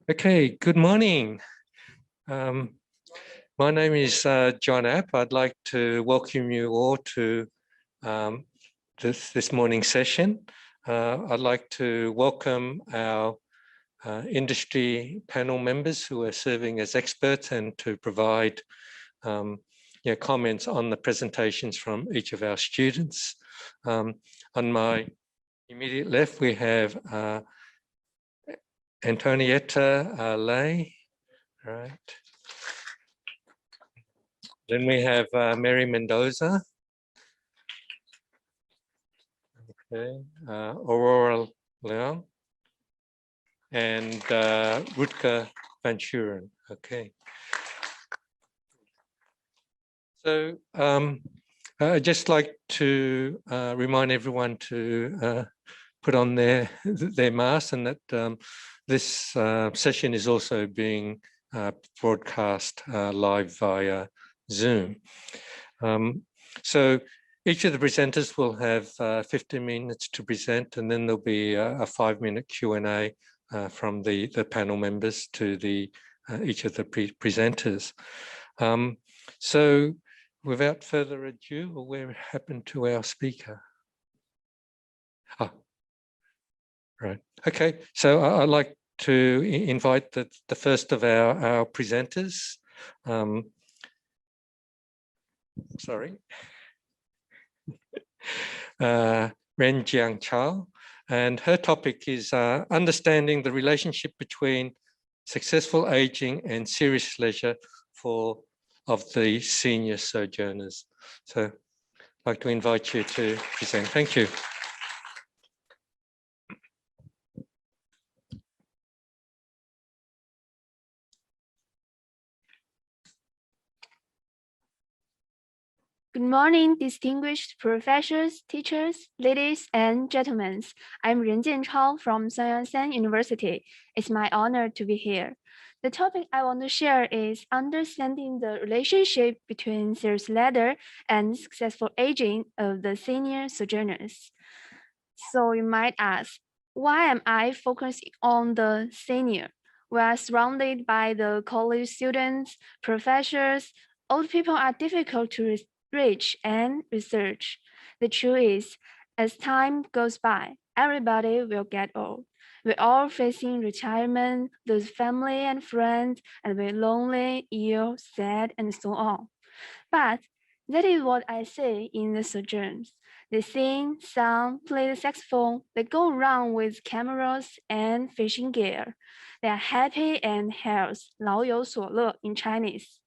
Okay, good morning. My name is John App. I'd like to welcome you all to this morning's session. I'd like to welcome our industry panel members who are serving as experts and to provide comments on the presentations from each of our students. On my immediate left, we have Antonieta Lay, right? Then we have Mary Mendoza. Okay, Aurora Leong and Rutger Verschuren. Okay. So I'd just like to remind everyone to put on their masks, and that this session is also being broadcast live via Zoom. So each of the presenters will have 15 minutes to present, and then there'll be a 5-minute Q&A from the panel members to each of the presenters. So without further ado, where happened to our speaker? Oh, right. Okay, so I'd like to invite the first of our presenters. Sorry. JIANCHAO, and her topic is understanding the relationship between successful aging and serious leisure of the senior sojourners. So I'd like to invite you to present. Thank you. Good morning, distinguished professors, teachers, ladies and gentlemen. I'm JIANCHAO from Sojourners University. It's my honor to be here. The topic I want to share is understanding the relationship between serious leisure and successful aging of the senior sojourners. So you might ask, why am I focusing on the senior? We are surrounded by the college students, professors. Old people are difficult to reach and research. The truth is, as time goes by, everybody will get old. We're all facing retirement, lose family and friends, and we're lonely, ill, sad, and so on. But that is what I see in the Sojourners. They sing, sing, play the saxophone, they go around with cameras and fishing gear. They are happy and healthy, 老有所乐 in Chinese.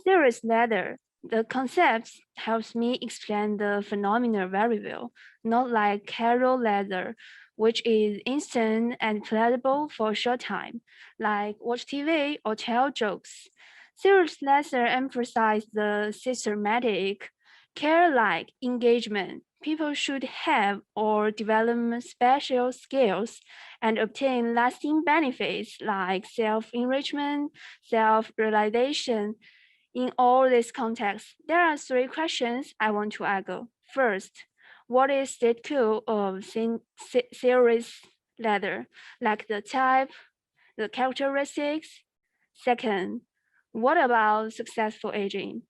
Serious leisure. The concept helps me explain the phenomena very well, not like casual leisure, which is instant and pleasurable for a short time, like watch TV or tell jokes. Serious leisure emphasize the systematic, care-like engagement people should have or develop special skills and obtain lasting benefits like self-enrichment, self-realization. In all this context, there are 3 questions I want to ask. First, what is the core of serious leisure, like the type, the characteristics? Second, what about successful aging?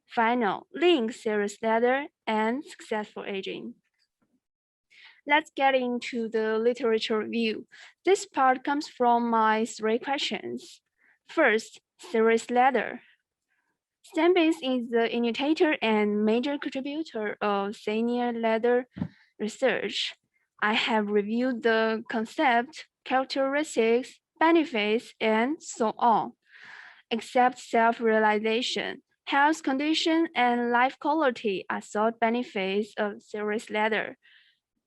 Final, link serious leisure and successful aging. Let's get into the literature review. This part comes from my 3 questions. First, serious leisure. Stanbase is the initiator and major contributor of senior leisure research. I have reviewed the concept, characteristics, benefits, and so on. Except self-realization, health condition, and life quality are thought benefits of serious leisure.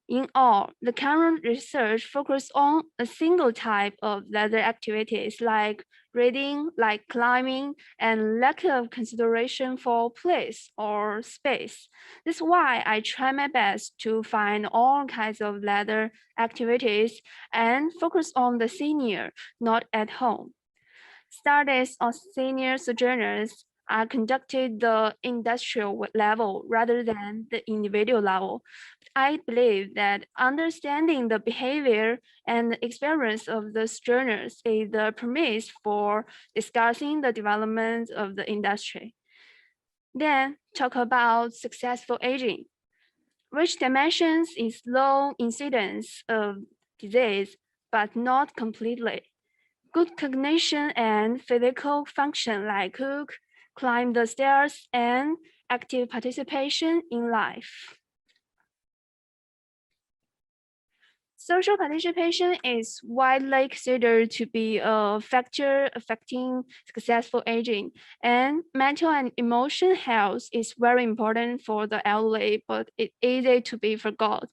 In all, the current research focuses on a single type of leisure activities like reading, like climbing, and lack of consideration for place or space. This is why I try my best to find all kinds of leisure activities and focus on the senior, not at home. Studies of senior sojourners are conducted the industrial level rather than the individual level. I believe that understanding the behavior and experience of the sojourners is the premise for discussing the development of the industry. Then talk about successful aging, which dimensions is low incidence of disease, but not completely. Good cognition and physical function like cook, climb the stairs, and active participation in life. Social participation is widely considered to be a factor affecting successful aging, and mental and emotional health is very important for the elderly, but it's easy to be forgot.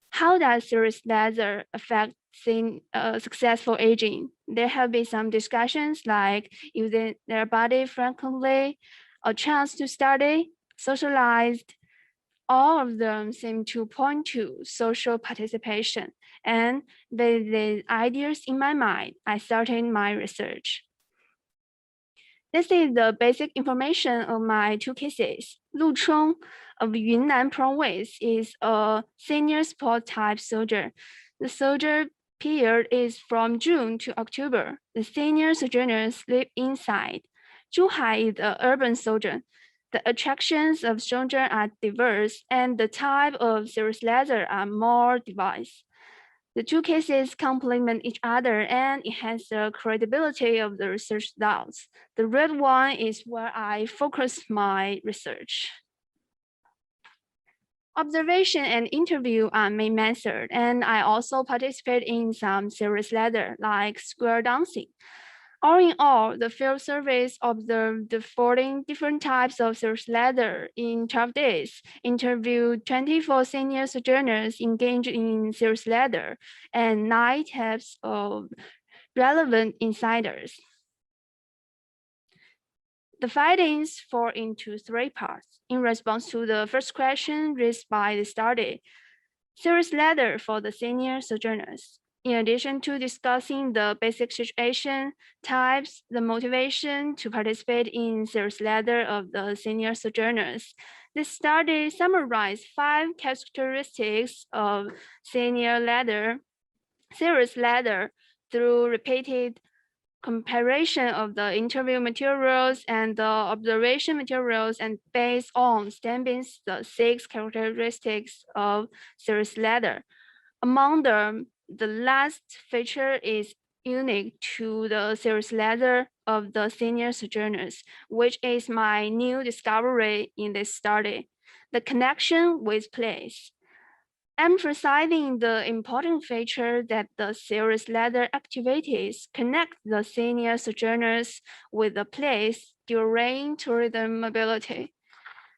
How does serious leisure affect successful aging? There have been some discussions like using their body frequently, a chance to study, socialized. All of them seem to point to social participation. And with these ideas in my mind, I started my research. This is the basic information of my two cases. Lu Chong of Yunnan province is a senior sport type soldier. The soldier period is from June to October. The senior sojourners live inside. Zhuhai is an urban soldier. The attractions of soldier are diverse and the type of serious leisure are more diverse. The two cases complement each other and enhance the credibility of the research results. The red one is where I focus my research. Observation and interview are main method, and I also participate in some serious leisure like square dancing. All in all, the field service observed the 14 different types of serious leisure in 12 days, interviewed 24 senior sojourners engaged in serious leisure, and 9 types of relevant insiders. The findings fall into 3 parts. In response to the first question raised by the study, serious leisure for the senior sojourners. In addition to discussing the basic situation, types, the motivation to participate in serious leisure of the senior sojourners, this study summarized 5 characteristics of senior leisure, serious leisure through repeated comparison of the interview materials and the observation materials, and based on stamping the 6 characteristics of serious leisure. Among them, the last feature is unique to the serious leisure of the senior sojourners, which is my new discovery in this study, the connection with place. Emphasizing the important feature that the serious leisure activities connect the senior sojourners with the place during tourism mobility.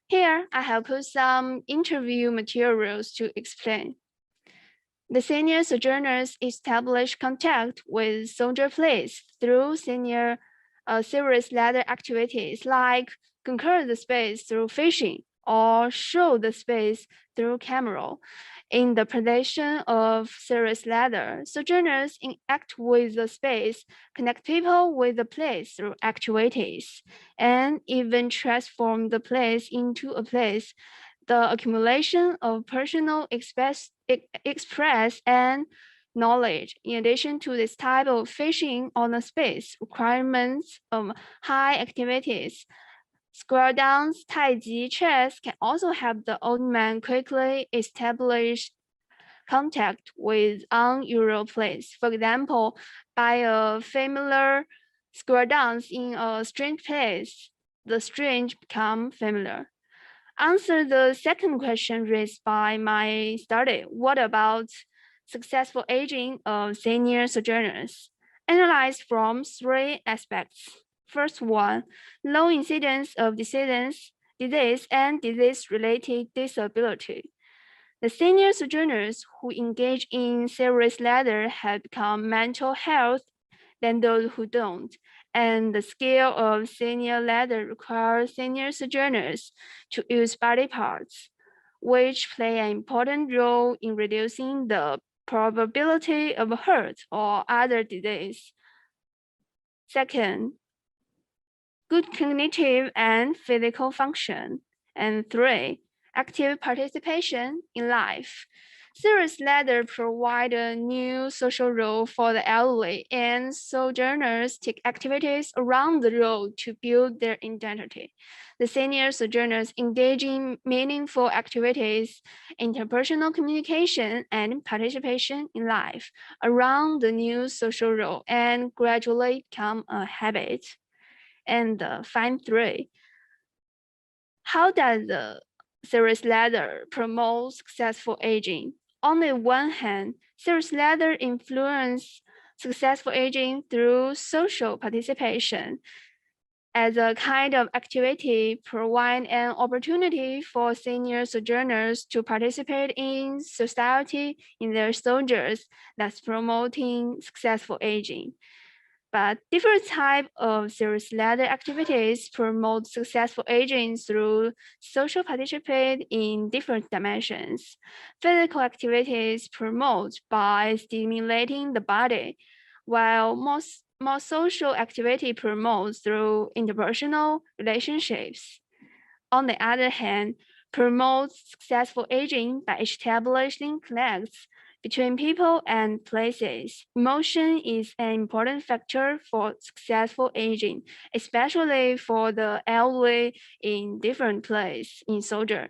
Here, I have put some interview materials to explain. The senior sojourners establish contact with soldier place through serious leisure activities like conquer the space through fishing or show the space through camera. In the predation of serious leisure, sojourners interact with the space, connect people with the place through activities, and even transform the place into a place. The accumulation of personal express and knowledge. In addition to this type of fishing on a space, requirements of high activities, square dance, tai chi, chess can also help the old man quickly establish contact with unusual place. For example, by a familiar square dance in a strange place, the strange become familiar. Answer the second question raised by my study. What about successful aging of senior sojourners? Analyzed from 3 aspects. First one, low incidence of disease and disease-related disability. The senior sojourners who engage in serious leisure have become mental health than those who don't, and the scale of senior leisure requires senior sojourners to use body parts, which play an important role in reducing the probability of hurt or other disease. Second, good cognitive and physical function. And 3, active participation in life. Serious leaders provide a new social role for the elderly, and sojourners take activities around the role to build their identity. The senior sojourners engage in meaningful activities, interpersonal communication, and participation in life around the new social role and gradually become a habit. And find 3. How does the serious leader promote successful aging? On the one hand, serious leader influence successful aging through social participation. As a kind of activity, provide an opportunity for senior sojourners to participate in society in their soldiers, thus promoting successful aging. But different types of serious leader activities promote successful aging through social participation in different dimensions. Physical activities promote by stimulating the body, while more social activity promotes through interpersonal relationships. On the other hand, promotes successful aging by establishing connects between people and places. Emotion is an important factor for successful aging, especially for the elderly in different places in soldier.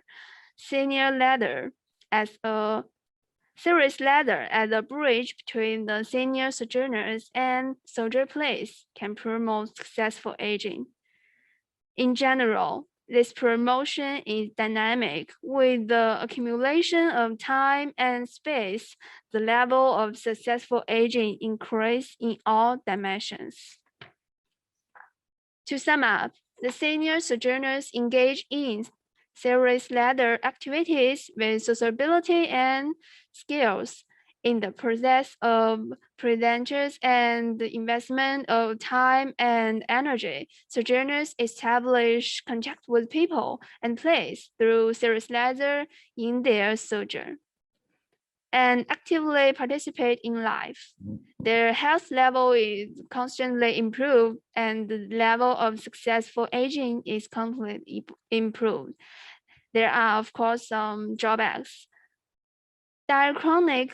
Senior leader as a serious leader as a bridge between the senior sojourners and soldier place can promote successful aging. In general, this promotion is dynamic. With the accumulation of time and space, the level of successful aging increases in all dimensions. To sum up, the senior sojourners engage in serious leader activities with sociability and skills. In the process of presenters and the investment of time and energy, sojourners establish contact with people and place through serious leisure in their sojourn and actively participate in life. Their health level is constantly improved and the level of successful aging is constantly improved. There are, of course, some drawbacks. Diachronic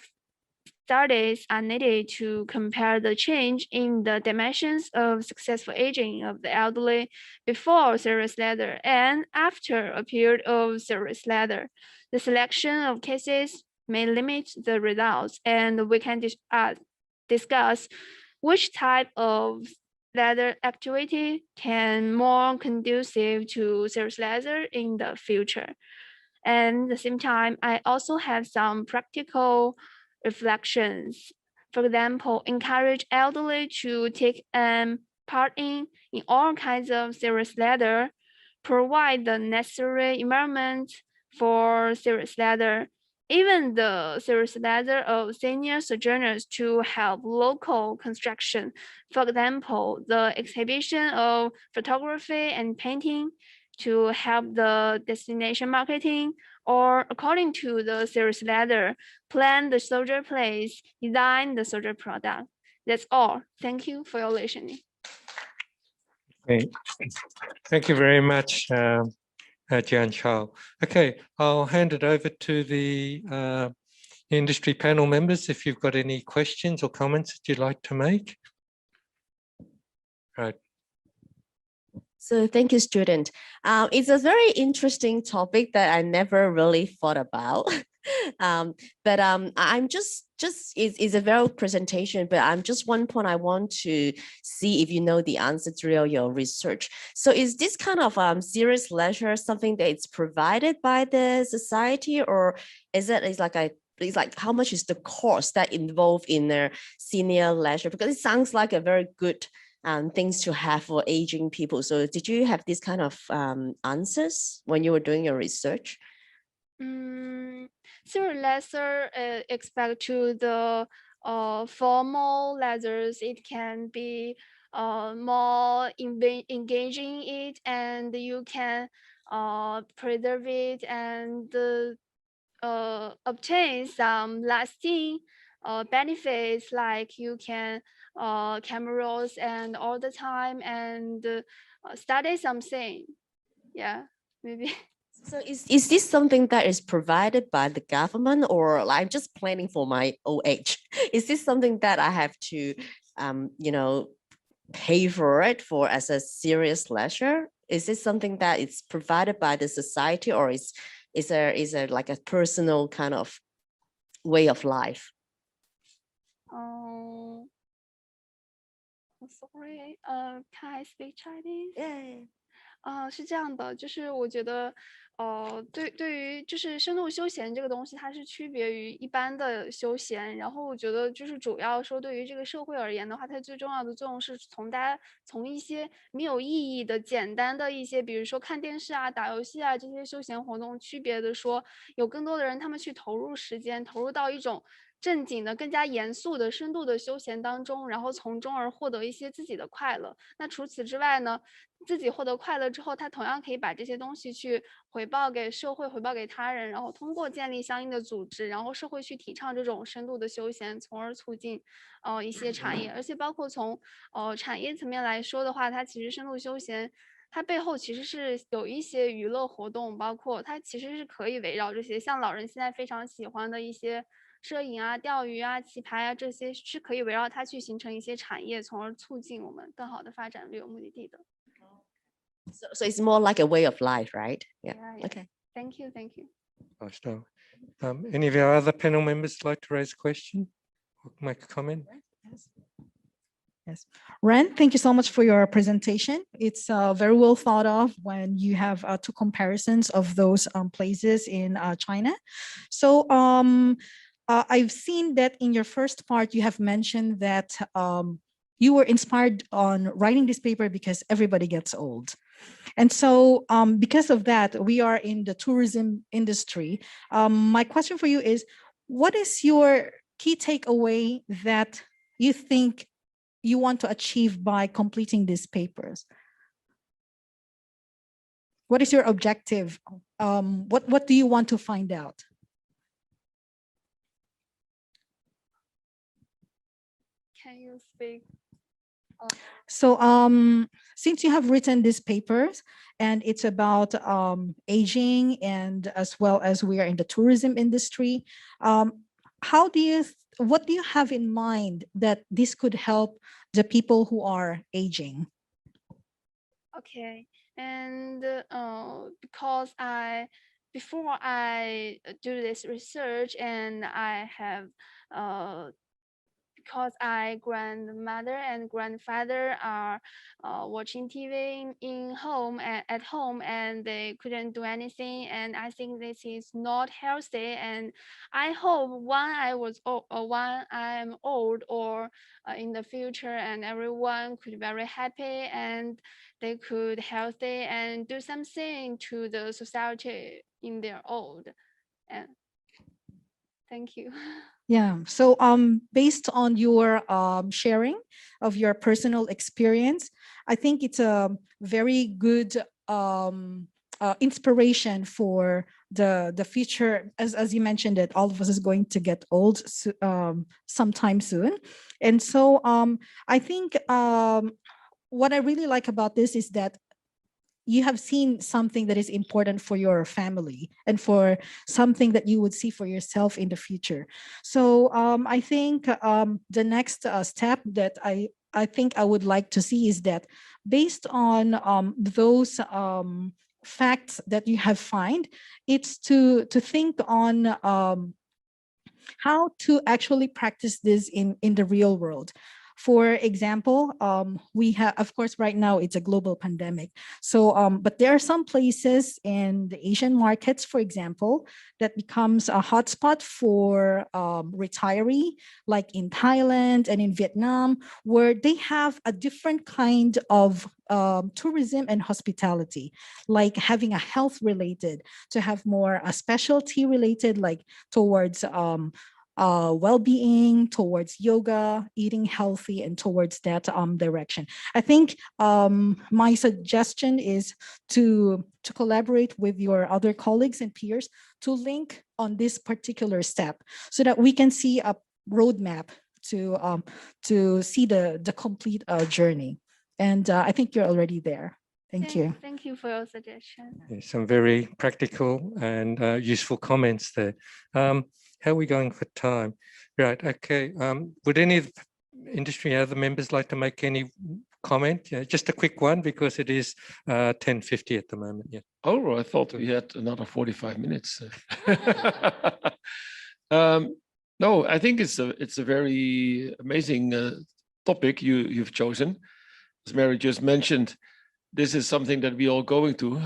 studies are needed to compare the change in the dimensions of successful aging of the elderly before serious leisure and after a period of serious leisure. The selection of cases may limit the results, and we can discuss which type of leisure activity can more conducive to serious leisure in the future. And at the same time, I also have some practical reflections. For example, encourage elderly to take part in all kinds of serious leisure, provide the necessary environment for serious leisure, even the serious leisure of senior sojourners to help local construction. For example, the exhibition of photography and painting to help the destination marketing, or according to the serious leisure, plan the soldier place, design the soldier product. That's all. Thank you for your listening. Okay. Thank you very much, JIANCHAO. Okay, I'll hand it over to the industry panel members if you've got any questions or comments that you'd like to make. Right. So thank you, student. It's a very interesting topic that I never really thought about. But I'm just it's a very presentation, but I'm just one point I want to see if you know the answer through your research. So is this kind of serious leisure something that it's provided by the society, or is it like how much is the cost that involved in their senior leisure? Because it sounds like a very good things to have for aging people. So did you have these kind of answers when you were doing your research? Serious leisure expect to the formal leisures. It can be more engaging it, and you can preserve it and obtain some lasting benefits, like you can cameras and all the time and study something. Yeah, maybe. So is this something that is provided by the government, or like, I'm just planning for my old age? Is this something that I have to, you know, pay for it for as a serious leisure? Is this something that is provided by the society, or is there like a personal kind of way of life? Oh, sorry. Can I speak Chinese? Yeah. 是这样的，就是我觉得，对于就是深度休闲这个东西，它是区别于一般的休闲。然后我觉得就是主要说对于这个社会而言的话，它最重要的作用是从一些没有意义的简单的一些，比如说看电视啊、打游戏啊这些休闲活动，区别的说，有更多的人他们去投入时间，投入到一种正经的、更加严肃的、深度的休闲当中，然后从中而获得一些自己的快乐。那除此之外呢，自己获得快乐之后，他同样可以把这些东西去回报给社会，回报给他人，然后通过建立相应的组织，然后社会去提倡这种深度的休闲，从而促进一些产业。而且包括从产业层面来说的话，它其实深度休闲它背后其实是有一些娱乐活动，包括它其实是可以围绕这些，像老人现在非常喜欢的一些摄影啊、钓鱼啊、棋牌啊，这些是可以围绕它去形成一些产业，从而促进我们更好的发展旅游目的地的。So it's more like a way of life, right? Yeah. Okay. Thank you. Thank you. Any of our other panel members like to raise a question or make a comment? Yes. Ren, thank you so much for your presentation. It's very well thought of when you have two comparisons of those places in China. So I've seen that in your first part, you have mentioned that you were inspired on writing this paper because everybody gets old. And so because of that, we are in the tourism industry. My question for you is, what is your key takeaway that you think you want to achieve by completing these papers? What is your objective? What do you want to find out? Can you speak? So since you have written these papers and it's about aging, and as well as we are in the tourism industry, what do you have in mind that this could help the people who are aging? Okay, and because before I do this research, and I have because my grandmother and grandfather are watching TV at home, and they couldn't do anything, and I think this is not healthy. And I hope when I'm old or in the future, and everyone could be very happy and they could healthy and do something to the society in their old. And thank you. Yeah, so based on your sharing of your personal experience, I think it's a very good inspiration for the future. As you mentioned, that all of us is going to get old sometime soon. And so I think what I really like about this is that you have seen something that is important for your family and for something that you would see for yourself in the future. So I think the next step that I think I would like to see is that based on those facts that you have found, it's to think on how to actually practice this in the real world. For example, we have, of course, right now it's a global pandemic. So, but there are some places in the Asian markets, for example, that becomes a hotspot for retiree, like in Thailand and in Vietnam, where they have a different kind of tourism and hospitality, like having a health related, to have more a specialty related, like towards well-being, towards yoga, eating healthy, and towards that direction. I think my suggestion is to collaborate with your other colleagues and peers to link on this particular step so that we can see roadmap to see the complete journey. And I think you're already there. Thank you. Thank you for your suggestion. Yeah, some very practical and useful comments there. How are we going for time? Right, okay. Would any of the industry other members like to make any comment? Yeah, just a quick one because it is 10:50 at the moment. Yeah. Oh, I thought we had another 45 minutes. No, I think it's a very amazing topic you've chosen. As Mary just mentioned, this is something that we all going to.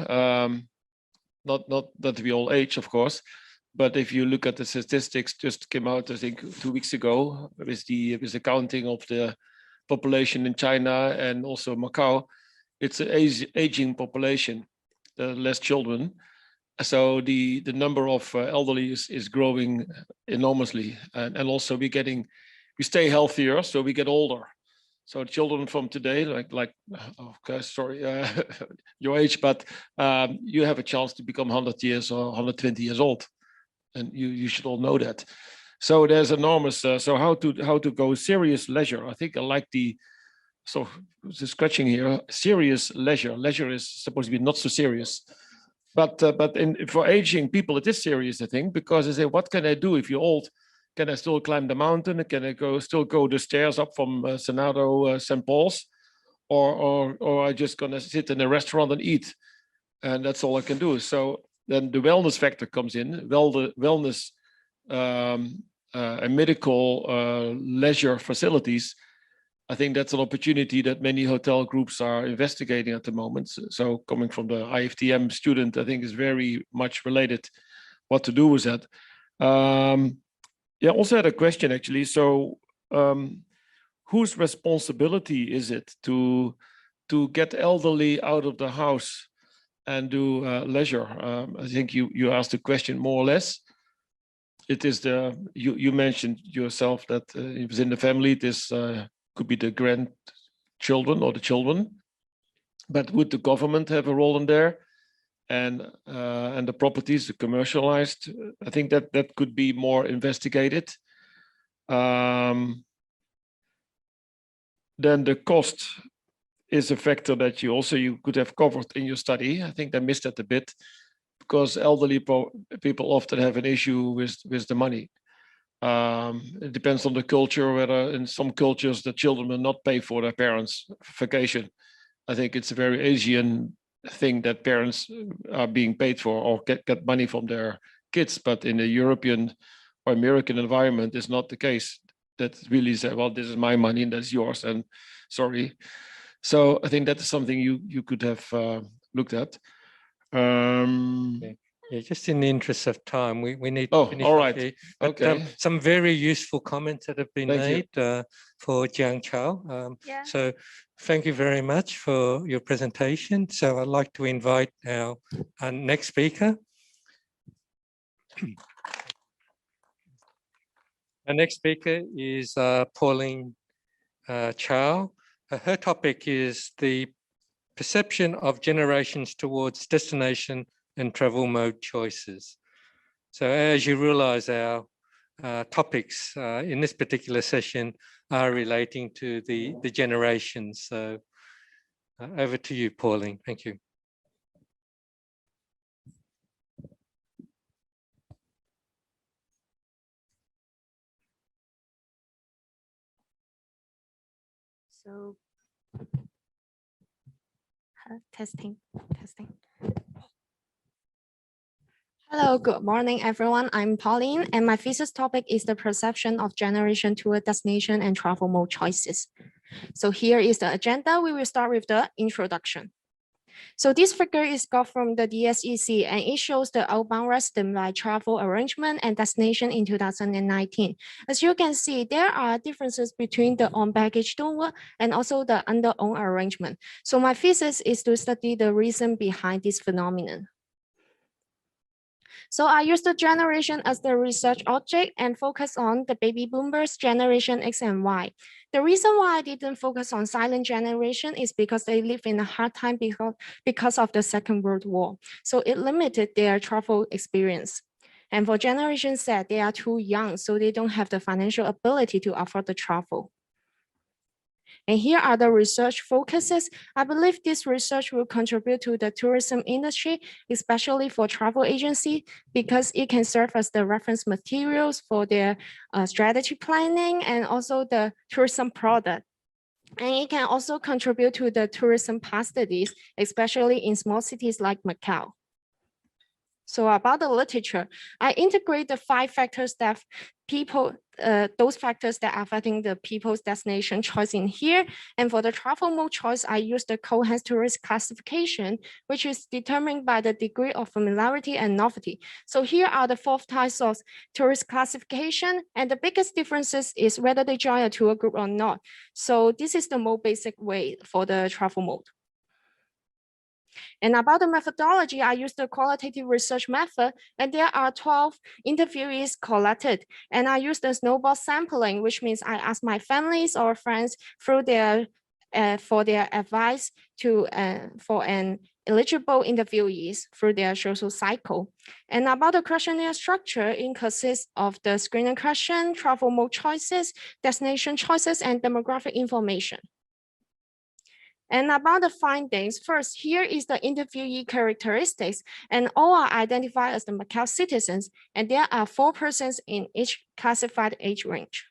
Not that we all age, of course, but if you look at the statistics, just came out, I think, 2 weeks ago with the counting of the population in China and also Macau. It's an aging population, less children. So the number of elderly is growing enormously, and also we stay healthier, so we get older. So children from today, okay, sorry, your age, but you have a chance to become 100 years or 120 years old, and you should all know that. So there's enormous. So how to go serious leisure? I think I like the scratching here. Serious leisure. Leisure is supposed to be not so serious. But for aging people, it is serious, I think, because they say, what can I do if you're old? Can I still climb the mountain? Can I still go the stairs up from Senado, St. Paul's? Or I just gonna sit in a restaurant and eat? And that's all I can do. So then the wellness factor comes in, wellness and medical leisure facilities. I think that's an opportunity that many hotel groups are investigating at the moment. So coming from the IFTM student, I think is very much related what to do with that. Yeah, also had a question actually. So whose responsibility is it to get elderly out of the house and do leisure? I think you asked the question more or less. It is you mentioned yourself that it was in the family. This could be the grandchildren or the children, but would the government have a role in there? And the properties, the commercialized, I think that could be more investigated. Then the cost is a factor that you could have covered in your study. I think I missed that a bit because elderly people often have an issue with the money. It depends on the culture, whether in some cultures the children will not pay for their parents' vacation. I think it's a very Asian thing that parents are being paid for or get money from their kids, but in the European or American environment is not the case. That really say, well, this is my money and that's yours, and sorry. So I think that is something you could have looked at. Okay. Yeah, just in the interest of time, we need to finish. All right. Here. But, okay. Some very useful comments that have been made for JIANCHAO. Yeah. So thank you very much for your presentation. So I'd like to invite our next speaker. Our next speaker is Pauline Chow. Her topic is the perception of generations towards destination and travel mode choices. So as you realize, our topics in this particular session are relating to the generations. So over to you, Pauline. Thank you. So testing. Hello, good morning, everyone. I'm Pauline, and my thesis topic is the perception of generation toward destination and travel mode choices. So here is the agenda. We will start with the introduction. So this figure is got from the DSEC, and it shows the outbound resident by travel arrangement and destination in 2019. As you can see, there are differences between the on-package tour and also the under-owned arrangement. So my thesis is to study the reason behind this phenomenon. So I use the generation as the research object and focus on the baby boomers, generation X and Y. The reason why I didn't focus on silent generation is because they live in a hard time because of the Second World War. So it limited their travel experience. And for Generation Z, they are too young, so they don't have the financial ability to afford the travel. And here are the research focuses. I believe this research will contribute to the tourism industry, especially for travel agency, because it can serve as the reference materials for their strategy planning and also the tourism product. And it can also contribute to the tourism pass studies, especially in small cities like Macau. So about the literature, I integrate the 5 factors that those factors that are affecting the people's destination choice in here. And for the travel mode choice, I use the Cohen's tourist classification, which is determined by the degree of familiarity and novelty. So here are the 4 types of tourist classification. And the biggest differences is whether they join a tour group or not. So this is the most basic way for the travel mode. And about the methodology, I use the qualitative research method, and there are 12 interviewees collected. And I use the snowball sampling, which means I ask my families or friends through their for their advice to for an eligible interviewees through their social cycle. And about the questionnaire structure, it consists of the screening question, travel mode choices, destination choices, and demographic information. And about the findings, first, here is the interviewee characteristics, and all are identified as the Macau citizens, and there are 4 persons in each classified age range.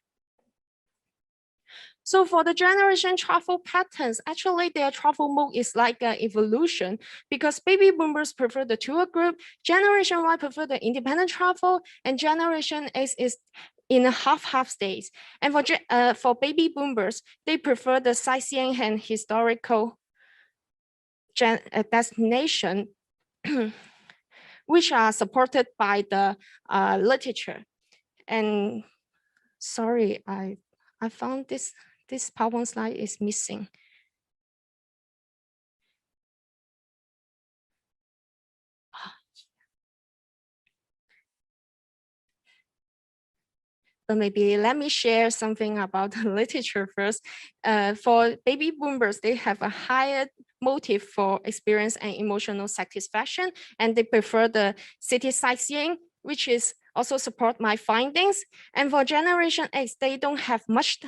So for the generation travel patterns, actually their travel mode is like an evolution, because baby boomers prefer the tour group, Generation Y prefer the independent travel, and Generation X is in a half stage. And for baby boomers, they prefer the sightseeing and historical destination, which are supported by the literature. And sorry, I found this PowerPoint slide is missing. But maybe let me share something about the literature first. For baby boomers, they have a higher motive for experience and emotional satisfaction, and they prefer the city sightseeing, which is also support my findings. And for Generation X, they don't have much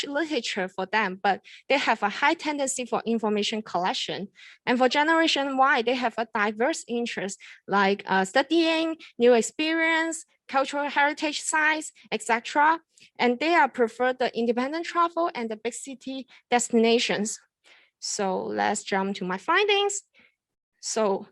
literature for them, but they have a high tendency for information collection. And for Generation Y, they have a diverse interest like studying, new experience, cultural heritage sites, etc. And they prefer the independent travel and the big city destinations. So let's jump to my findings. So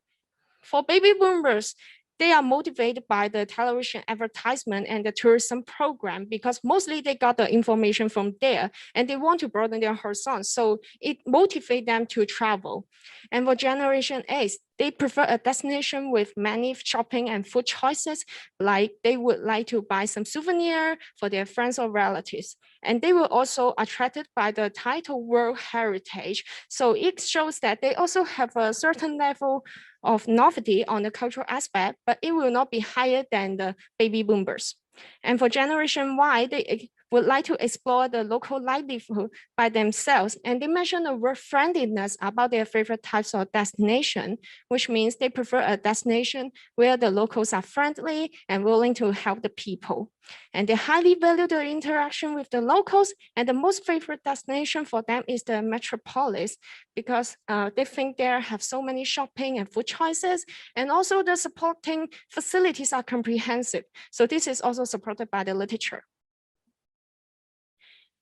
for baby boomers, they are motivated by the television advertisement and the tourism program, because mostly they got the information from there and they want to broaden their horizon. So it motivates them to travel. And for Generation X, they prefer a destination with many shopping and food choices, like they would like to buy some souvenir for their friends or relatives. And they were also attracted by the title World Heritage. So it shows that they also have a certain level of novelty on the cultural aspect, but it will not be higher than the baby boomers. And for Generation Y, they would like to explore the local livelihood by themselves. And they mention the word friendliness about their favorite types of destination, which means they prefer a destination where the locals are friendly and willing to help the people. And they highly value the interaction with the locals. And the most favorite destination for them is the metropolis, because they think there have so many shopping and food choices. And also the supporting facilities are comprehensive. So this is also supported by the literature.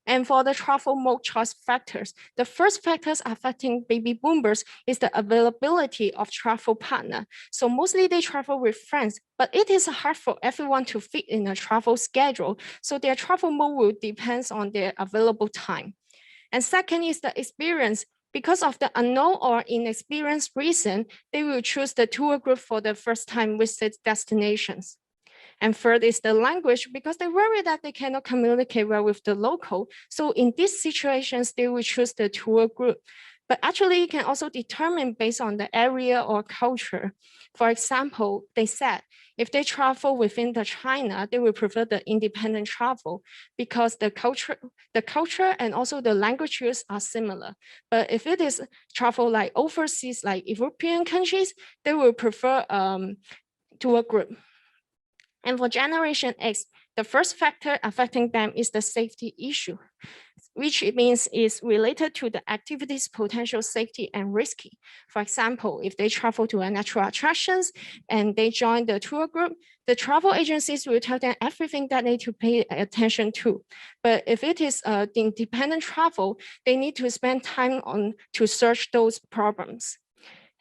And for the travel mode choice factors, the first factors affecting baby boomers is the availability of travel partner. So mostly they travel with friends, but it is hard for everyone to fit in a travel schedule. So their travel mode will depend on their available time. And second is the experience. Because of the unknown or inexperienced reason, they will choose the tour group for the first time visit destinations. And third is the language, because they worry that they cannot communicate well with the local. So in these situations, they will choose the tour group. But actually, it can also determine based on the area or culture. For example, they said if they travel within the China, they will prefer the independent travel because the culture and also the language use are similar. But if it is travel like overseas, like European countries, they will prefer tour group. And for Generation X, the first factor affecting them is the safety issue, which it means is related to the activity's potential safety and risky. For example, if they travel to a natural attractions and they join the tour group, the travel agencies will tell them everything that they need to pay attention to. But if it is independent travel, they need to spend time on to search those problems.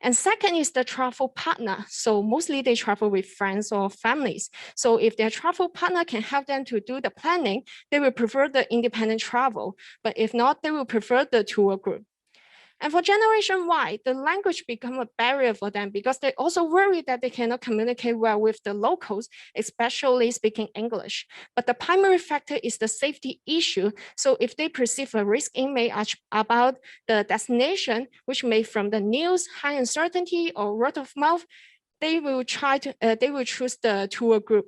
And second is the travel partner. So mostly they travel with friends or families. So if their travel partner can help them to do the planning, they will prefer the independent travel. But if not, they will prefer the tour group. And for Generation Y, the language become a barrier for them because they also worry that they cannot communicate well with the locals, especially speaking English. But the primary factor is the safety issue. So if they perceive a risk about the destination, which may from the news, high uncertainty, or word of mouth, they will choose the tour group.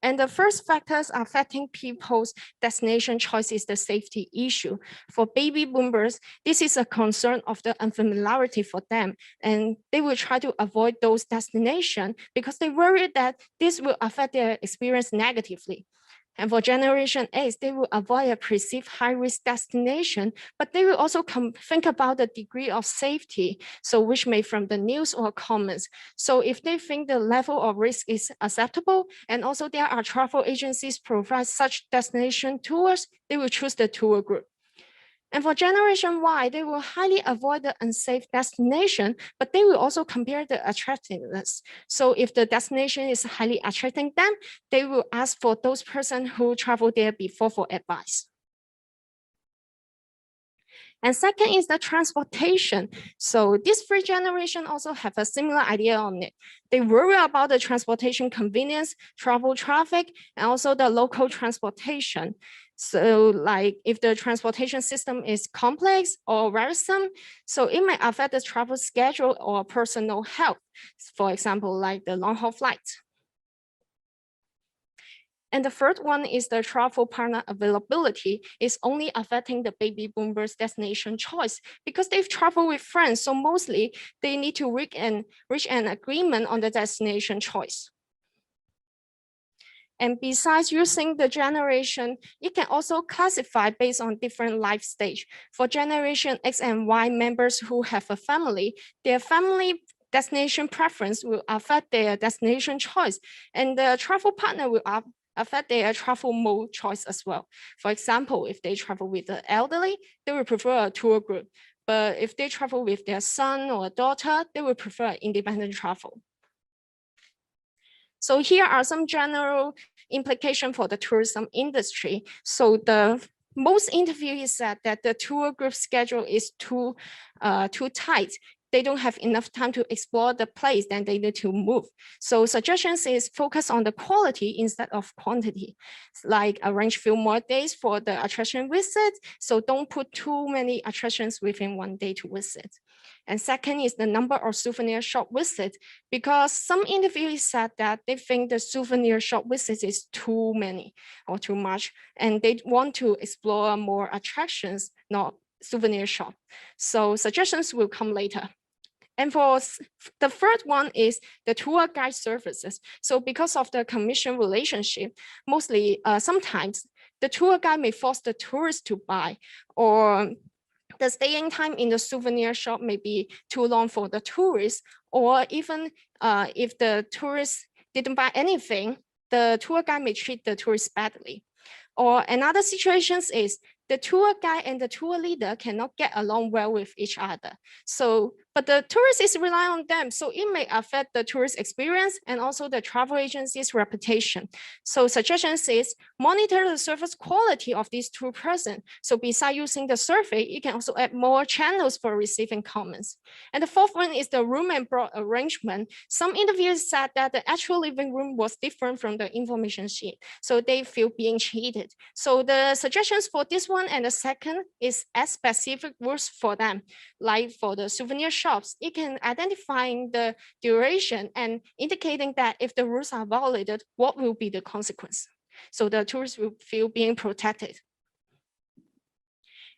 And the first factors affecting people's destination choice is the safety issue. For baby boomers, this is a concern of the unfamiliarity for them, and they will try to avoid those destinations because they worry that this will affect their experience negatively. And for Generation X, they will avoid a perceived high-risk destination, but they will also think about the degree of safety, so which may from the news or comments. So if they think the level of risk is acceptable, and also there are travel agencies provide such destination tours, they will choose the tour group. And for Generation Y, they will highly avoid the unsafe destination, but they will also compare the attractiveness. So if the destination is highly attracting them, they will ask for those persons who traveled there before for advice. And second is the transportation. So these three generations also have a similar idea on it. They worry about the transportation convenience, travel traffic, and also the local transportation. So like if the transportation system is complex or wearisome, so it may affect the travel schedule or personal health. For example, like the long haul flights. And the third one is the travel partner availability is only affecting the baby boomers destination choice because they've traveled with friends. So mostly they need to reach an agreement on the destination choice. And besides using the generation, it can also classify based on different life stage. For Generation X and Y members who have a family, their family destination preference will affect their destination choice. And the travel partner will affect their travel mode choice as well. For example, if they travel with the elderly, they will prefer a tour group. But if they travel with their son or daughter, they will prefer independent travel. So here are some general implications for the tourism industry. So the most interviewees said that the tour group schedule is too tight. They don't have enough time to explore the place, then they need to move. So suggestions is focus on the quality instead of quantity. Like arrange few more days for the attraction visit. So don't put too many attractions within one day to visit. And second is the number of souvenir shop visits, because some interviewees said that they think the souvenir shop visits is too many or too much, and they want to explore more attractions, not souvenir shop. So suggestions will come later. And for the third one is the tour guide services. So because of the commission relationship, mostly sometimes the tour guide may force the tourist to buy, or the staying time in the souvenir shop may be too long for the tourist, or even if the tourist didn't buy anything, the tour guide may treat the tourist badly. Or another situation is the tour guide and the tour leader cannot get along well with each other. So, but the tourist is relying on them, so it may affect the tourist experience and also the travel agency's reputation. So suggestions is monitor the service quality of these tour persons. So besides using the survey, you can also add more channels for receiving comments. And the fourth one is the room and board arrangement. Some interviewers said that the actual living room was different from the information sheet, so they feel being cheated. So the suggestions for this one and the second is add specific rules for them, like for the souvenir shops, it can identify the duration and indicating that if the rules are violated, what will be the consequence. So the tourists will feel being protected.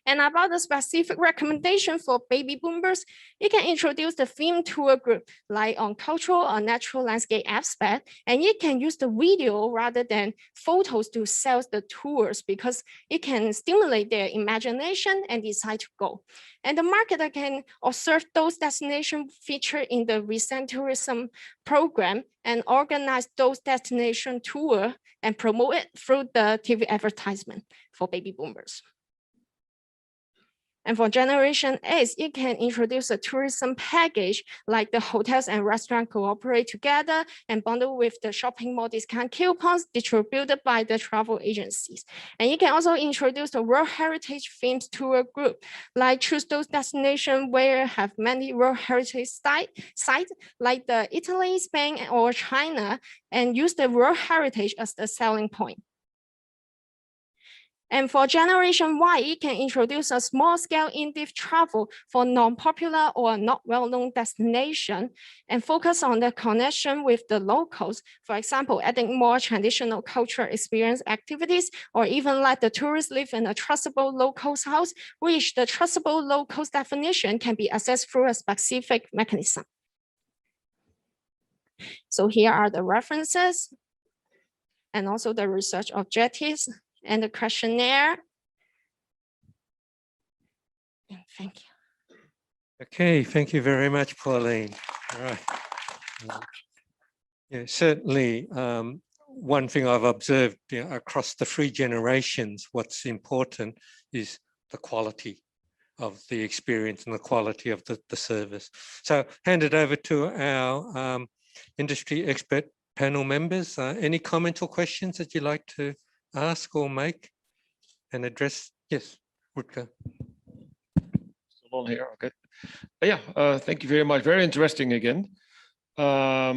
And about the specific recommendation for baby boomers, you can introduce the theme tour group, like on cultural or natural landscape aspect, and you can use the video rather than photos to sell the tours because it can stimulate their imagination and decide to go. And the marketer can observe those destinations featured in the recent tourism program and organize those destination tour and promote it through the TV advertisement for baby boomers. And for Generation X, you can introduce a tourism package like the hotels and restaurants cooperate together and bundle with the shopping mall discount coupons distributed by the travel agencies. And you can also introduce the World Heritage themed tour group, like choose those destinations where have many World Heritage sites like the Italy, Spain, or China, and use the World Heritage as the selling point. And for Generation Y, you can introduce a small-scale in-depth travel for non-popular or not well-known destination and focus on the connection with the locals. For example, adding more traditional cultural experience activities, or even let the tourists live in a trustable locals house, which the trustable locals definition can be accessed through a specific mechanism. So here are the references and also the research objectives and the questionnaire. Thank you. Okay, thank you very much, Pauline. All right. Yeah, certainly one thing I've observed across the three generations, what's important is the quality of the experience and the quality of the service. So hand it over to our industry expert panel members. Any comments or questions that you'd like to ask or make and address? Yes, Rutger. Still on here, okay. Yeah, thank you very much. Very interesting again. A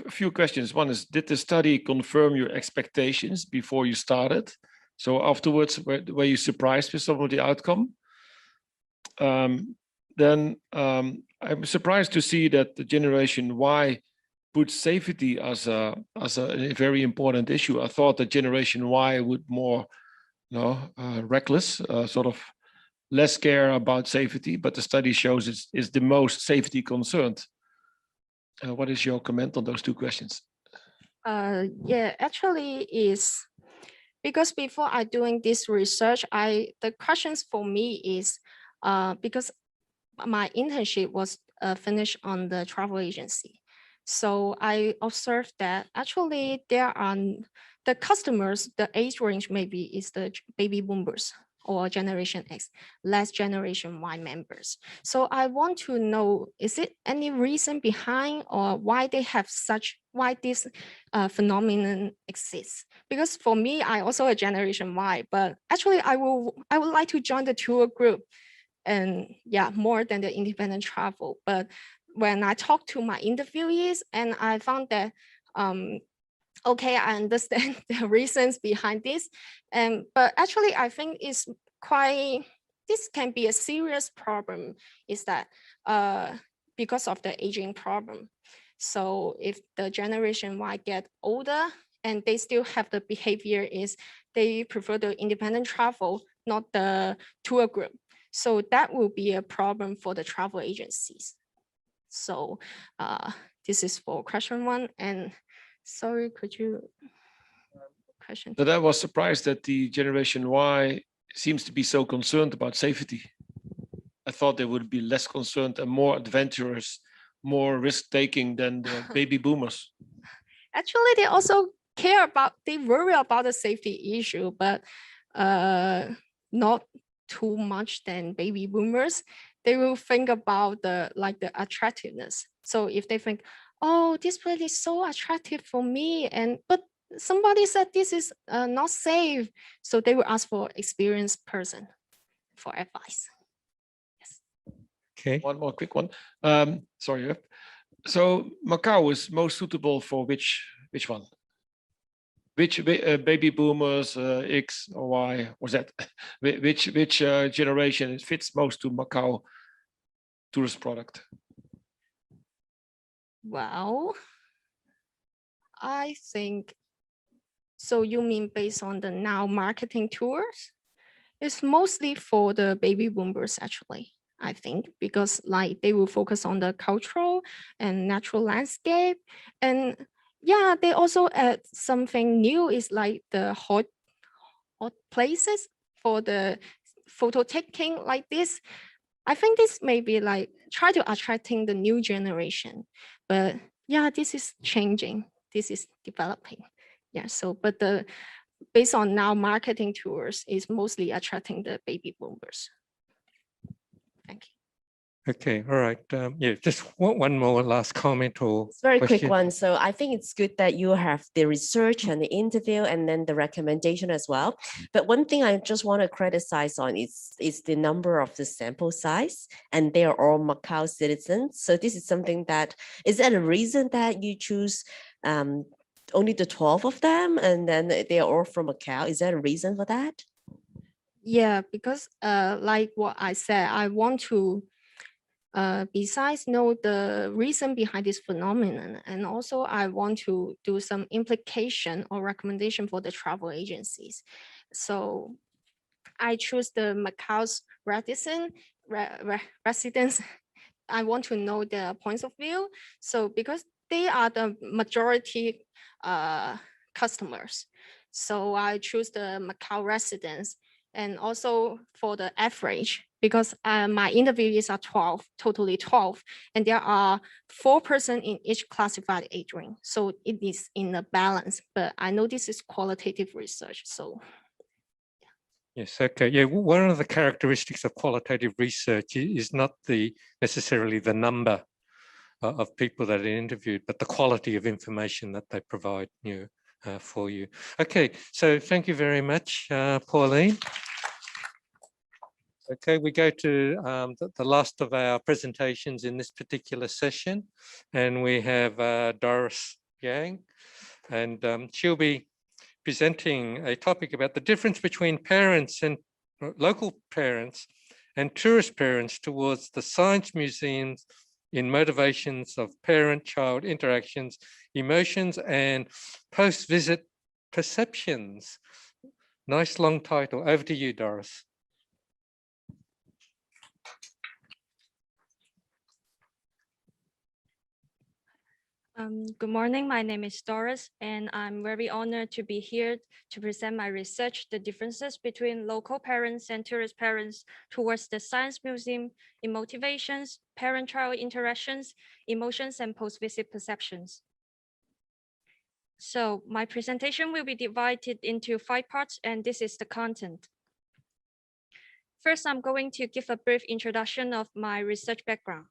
few questions. One is, did the study confirm your expectations before you started? So afterwards, were you surprised with some of the outcome? Then I'm surprised to see that the Generation Y put safety as a very important issue. I thought that Generation Y would more, reckless, sort of less care about safety, but the study shows it's the most safety concerned. What is your comment on those two questions? Yeah, actually is because before I doing this research, the questions for me is because my internship was finished on the travel agency. So I observed that actually there are the customers, the age range maybe is the baby boomers or Generation X, less Generation Y members. So I want to know, is it any reason behind or why they have why this phenomenon exists? Because for me, I also a Generation Y, but actually I would like to join the tour group and yeah, more than the independent travel. But when I talked to my interviewees and I found that, okay, I understand the reasons behind this. But actually I think it's this can be a serious problem is that because of the aging problem. So if the Generation Y get older and they still have the behavior is they prefer the independent travel, not the tour group. So that will be a problem for the travel agencies. So this is for question one. And sorry, could you question? But I was surprised that the Generation Y seems to be so concerned about safety. I thought they would be less concerned and more adventurous, more risk-taking than the baby boomers. Actually, they also they worry about the safety issue, but not too much than baby boomers. They will think about the attractiveness. So if they think, oh, this place is so attractive for me, but somebody said this is not safe, so they will ask for experienced person for advice. Yes. Okay. One more quick one. Sorry. So Macau is most suitable for which one? Which baby boomers, X or Y, or Z? Which generation it fits most to Macau tourist product? Well, I think, so you mean based on the now marketing tours? It's mostly for the baby boomers, actually, I think, because like they will focus on the cultural and natural landscape. And yeah, they also add something new is like the hot places for the photo taking like this. I think this may be like try to attracting the new generation, but yeah, this is changing. This is developing. Yeah, so but the based on now marketing tours is mostly attracting the baby boomers. Thank you. Okay, all right. Yeah, just one more last comment or It's a very question. quick one. So I think it's good that you have the research and the interview and then the recommendation as well. But one thing I just want to criticize on is the number of the sample size, and they are all Macau citizens. So this is something that, is that a reason that you choose only the 12 of them and then they are all from Macau? Is there a reason for that? Yeah, because like what I said, I want to besides know the reason behind this phenomenon, and also I want to do some implication or recommendation for the travel agencies. So I choose the Macau's residents. I want to know their points of view. So because they are the majority customers, so I choose the Macau residents. And also for the average, because my interviewees are 12, totally 12, and there are 4 persons in each classified age range. So it is in a balance, but I know this is qualitative research, so. Yes, okay. Yeah, one of the characteristics of qualitative research is not necessarily the number of people that are interviewed, but the quality of information that they provide for you. Okay, so thank you very much, Pauline. Okay, we go to the last of our presentations in this particular session, and we have Doris Yang, and she'll be presenting a topic about the difference between parents and local parents and tourist parents towards the science museums in motivations of parent-child interactions, emotions, and post-visit perceptions. Nice long title. Over to you, Doris. Good morning, my name is Doris, and I'm very honored to be here to present my research, the differences between local parents and tourist parents towards the Science Museum in motivations, parent-child interactions, emotions, and post-visit perceptions. So my presentation will be divided into 5 parts, and this is the content. First, I'm going to give a brief introduction of my research background.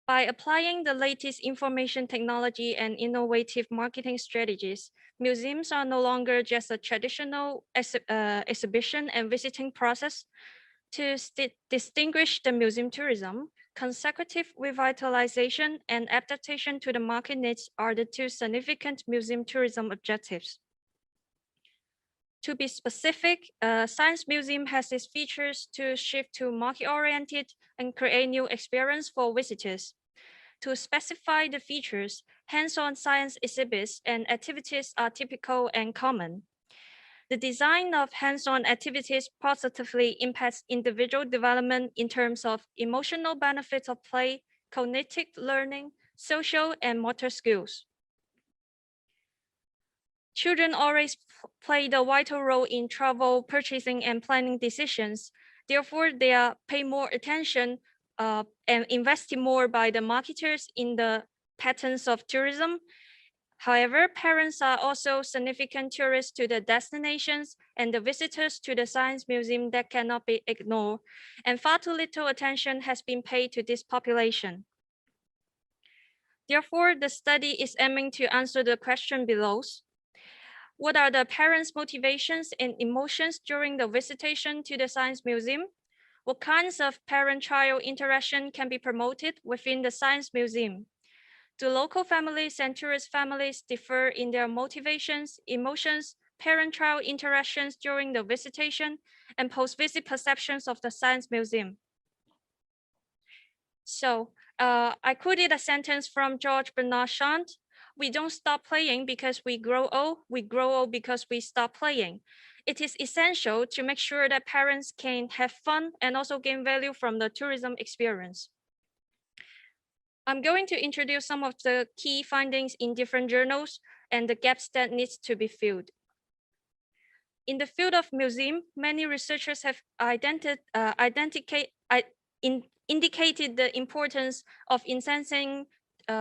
By applying the latest information technology and innovative marketing strategies, museums are no longer just a traditional exhibition and visiting process. To distinguish the museum tourism, consecutive revitalization and adaptation to the market needs are the 2 significant museum tourism objectives. To be specific, Science Museum has its features to shift to market-oriented and create new experience for visitors. To specify the features, hands-on science exhibits and activities are typical and common. The design of hands-on activities positively impacts individual development in terms of emotional benefits of play, cognitive learning, social and motor skills. Children always play the vital role in travel, purchasing, and planning decisions. Therefore, they are pay more attention and invested more by the marketers in the patterns of tourism. However, parents are also significant tourists to the destinations and the visitors to the Science Museum that cannot be ignored, and far too little attention has been paid to this population. Therefore, the study is aiming to answer the question below. What are the parents' motivations and emotions during the visitation to the Science Museum? What kinds of parent-child interaction can be promoted within the Science Museum? Do local families and tourist families differ in their motivations, emotions, parent-child interactions during the visitation, and post-visit perceptions of the Science Museum? So I quoted a sentence from George Bernard Shaw. We don't stop playing because we grow old because we stop playing. It is essential to make sure that parents can have fun and also gain value from the tourism experience. I'm going to introduce some of the key findings in different journals and the gaps that needs to be filled. In the field of museum, many researchers have indicated the importance of enhancing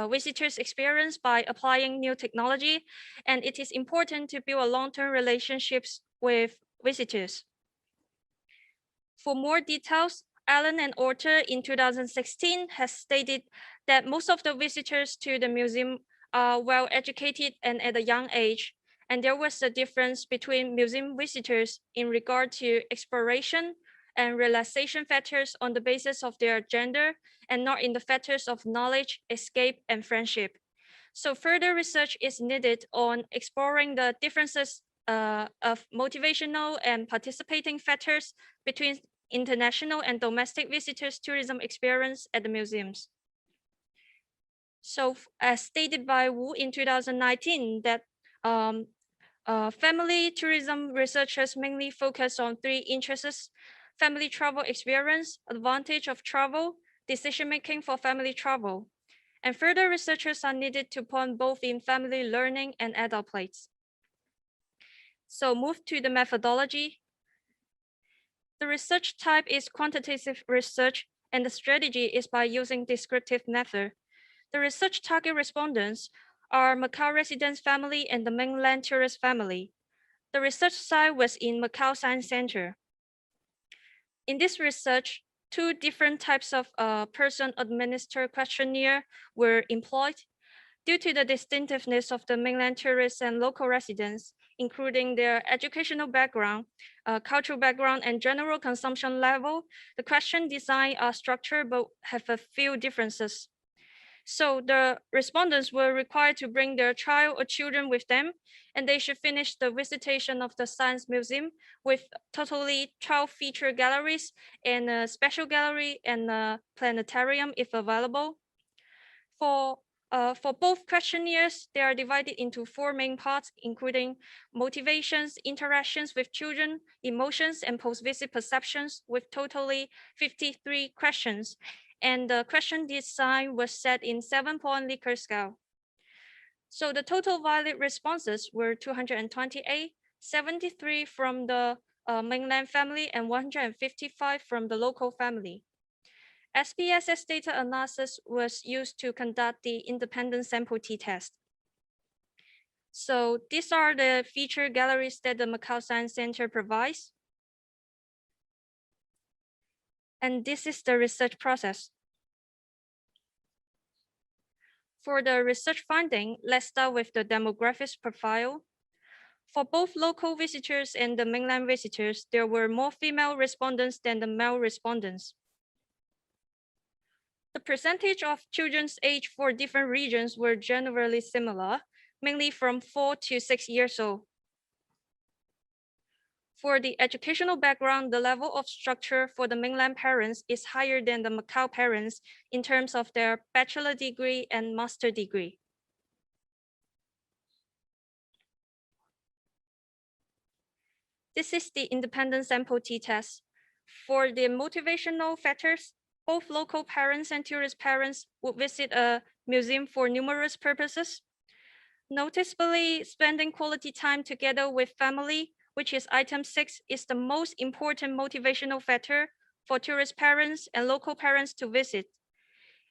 visitors' experience by applying new technology, and it is important to build long-term relationships with visitors. For more details, Allen and Orter in 2016 has stated that most of the visitors to the museum are well educated and at a young age, and there was a difference between museum visitors in regard to exploration and relaxation factors on the basis of their gender and not in the factors of knowledge, escape, and friendship. So further research is needed on exploring the differences of motivational and participating factors between international and domestic visitors' tourism experience at the museums. So as stated by Wu in 2019, that family tourism researchers mainly focus on three interests: family travel experience, advantage of travel, decision-making for family travel. And further researchers are needed to point both in family learning and adult plates. So move to the methodology. The research type is quantitative research, and the strategy is by using descriptive method. The research target respondents are Macau residents family and the mainland tourist family. The research site was in Macau Science Center. In this research, two different types of person-administered questionnaire were employed. Due to the distinctiveness of the mainland tourists and local residents, including their educational background, cultural background, and general consumption level, the question design are structured but have a few differences. So the respondents were required to bring their child or children with them, and they should finish the visitation of the Science Museum with totally 12 feature galleries and a special gallery and a planetarium if available. For both questionnaires, they are divided into 4 main parts, including motivations, interactions with children, emotions, and post-visit perceptions, with totally 53 questions. And the question design was set in 7-point Likert scale. So the total valid responses were 228, 73 from the mainland family, and 155 from the local family. SPSS data analysis was used to conduct the independent sample t-test. So these are the feature galleries that the Macau Science Center provides. And this is the research process. For the research finding, let's start with the demographics profile. For both local visitors and the mainland visitors, there were more female respondents than the male respondents. The percentage of children's age for different regions were generally similar, mainly from 4 to 6 years old. For the educational background, the level of structure for the mainland parents is higher than the Macau parents in terms of their bachelor degree and master degree. This is the independent sample t-test. For the motivational factors, both local parents and tourist parents would visit a museum for numerous purposes. Noticeably, spending quality time together with family, which is item 6, is the most important motivational factor for tourist parents and local parents to visit.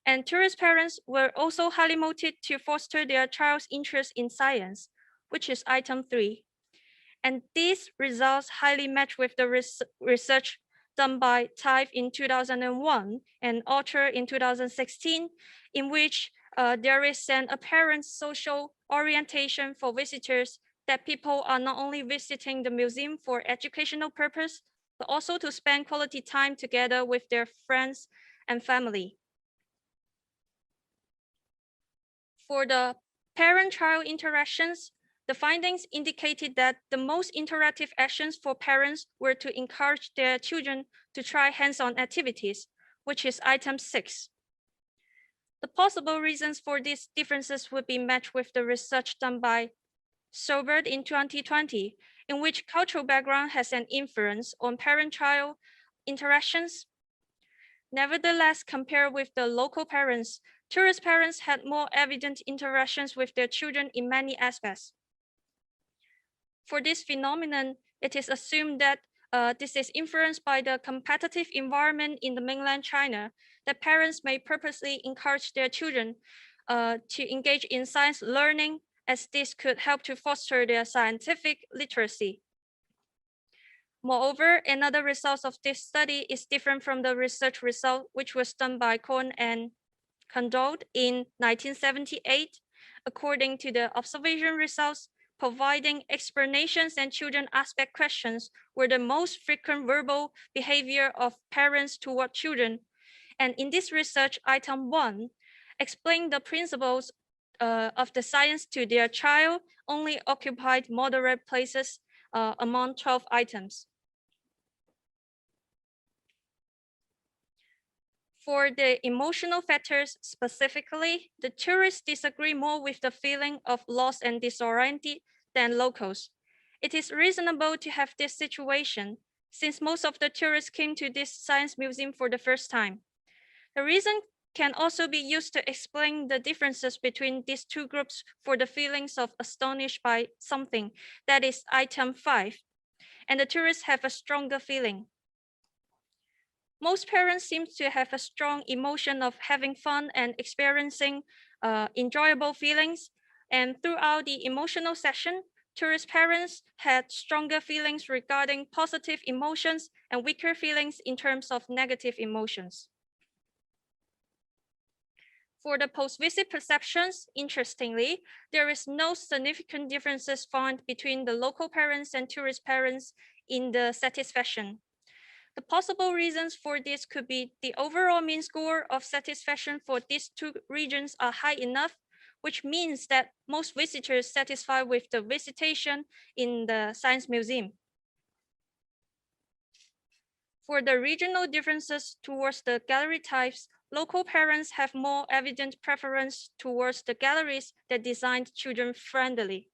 And tourist parents were also highly motivated to foster their child's interest in science, which is item 3. And these results highly match with the research done by Tyve in 2001 and Orter in 2016, in which there is an apparent social orientation for visitors that people are not only visiting the museum for educational purpose, but also to spend quality time together with their friends and family. For the parent-child interactions, the findings indicated that the most interactive actions for parents were to encourage their children to try hands-on activities, which is item 6. The possible reasons for these differences would be matched with the research done by Sobert in 2020, in which cultural background has an influence on parent-child interactions. Nevertheless, compared with the local parents, tourist parents had more evident interactions with their children in many aspects. For this phenomenon, it is assumed that this is influenced by the competitive environment in the mainland China, that parents may purposely encourage their children to engage in science learning, as this could help to foster their scientific literacy. Moreover, another result of this study is different from the research result, which was done by Cohn and Condold in 1978. According to the observation results, providing explanations and children aspect questions were the most frequent verbal behavior of parents toward children. And in this research, item 1, explain the principles of the science to their child only occupied moderate places among 12 items. For the emotional factors specifically, the tourists disagree more with the feeling of loss and disoriented than locals. It is reasonable to have this situation, since most of the tourists came to this science museum for the first time. The reason can also be used to explain the differences between these two groups for the feelings of astonished by something, that is item 5, and the tourists have a stronger feeling. Most parents seem to have a strong emotion of having fun and experiencing enjoyable feelings, and throughout the emotional session, tourist parents had stronger feelings regarding positive emotions and weaker feelings in terms of negative emotions. For the post-visit perceptions, interestingly, there is no significant differences found between the local parents and tourist parents in the satisfaction. The possible reasons for this could be the overall mean score of satisfaction for these two regions are high enough, which means that most visitors satisfied with the visitation in the Science Museum. For the regional differences towards the gallery types, local parents have more evident preference towards the galleries that designed children-friendly.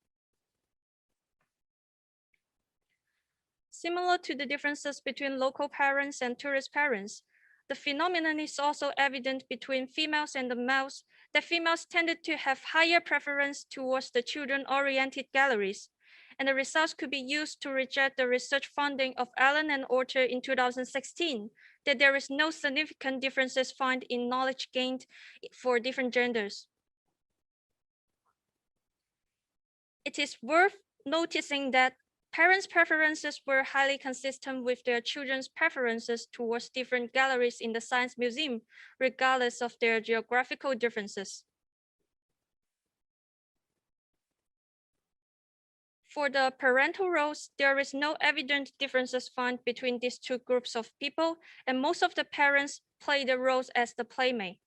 Similar to the differences between local parents and tourist parents, the phenomenon is also evident between females and the males, that females tended to have higher preference towards the children-oriented galleries, and the results could be used to reject the research funding of Allen and Orter in 2016, that there is no significant differences found in knowledge gained for different genders. It is worth noticing that parents' preferences were highly consistent with their children's preferences towards different galleries in the Science Museum, regardless of their geographical differences. For the parental roles, there is no evident differences found between these two groups of people, and most of the parents play the roles as the playmate.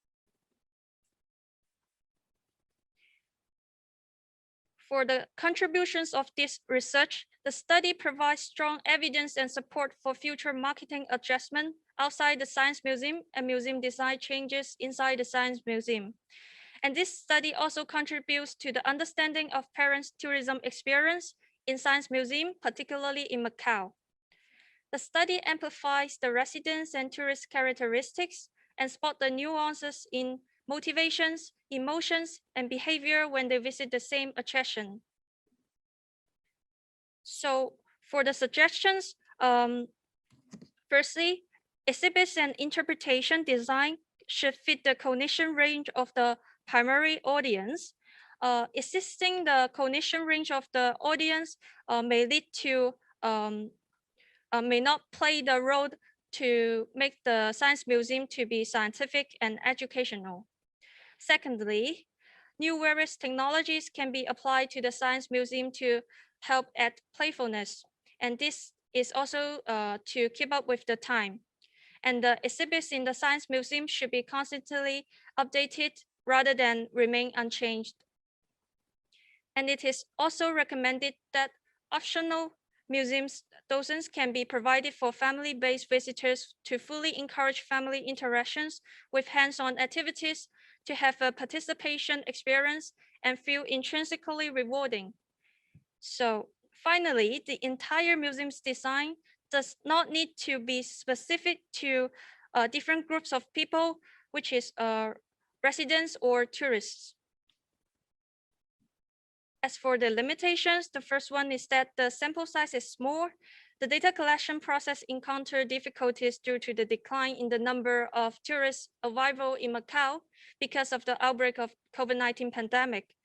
For the contributions of this research, the study provides strong evidence and support for future marketing adjustment outside the Science Museum and museum design changes inside the Science Museum. And this study also contributes to the understanding of parents' tourism experience in Science Museum, particularly in Macau. The study amplifies the residents' and tourist characteristics and spot the nuances in motivations, emotions, and behavior when they visit the same attraction. So for the suggestions, firstly, exhibits and interpretation design should fit the cognition range of the primary audience. Assisting the cognition range of the audience may lead to, may not play the role to make the Science Museum to be scientific and educational. Secondly, new various technologies can be applied to the Science Museum to help add playfulness. And this is also to keep up with the time. And the exhibits in the Science Museum should be constantly updated rather than remain unchanged. And it is also recommended that optional museums docents can be provided for family-based visitors to fully encourage family interactions with hands-on activities to have a participation experience and feel intrinsically rewarding. So finally, the entire museum's design does not need to be specific to different groups of people, which is residents or tourists. As for the limitations, the first one is that the sample size is small. The data collection process encountered difficulties due to the decline in the number of tourist arrival in Macau because of the outbreak of COVID-19 pandemic.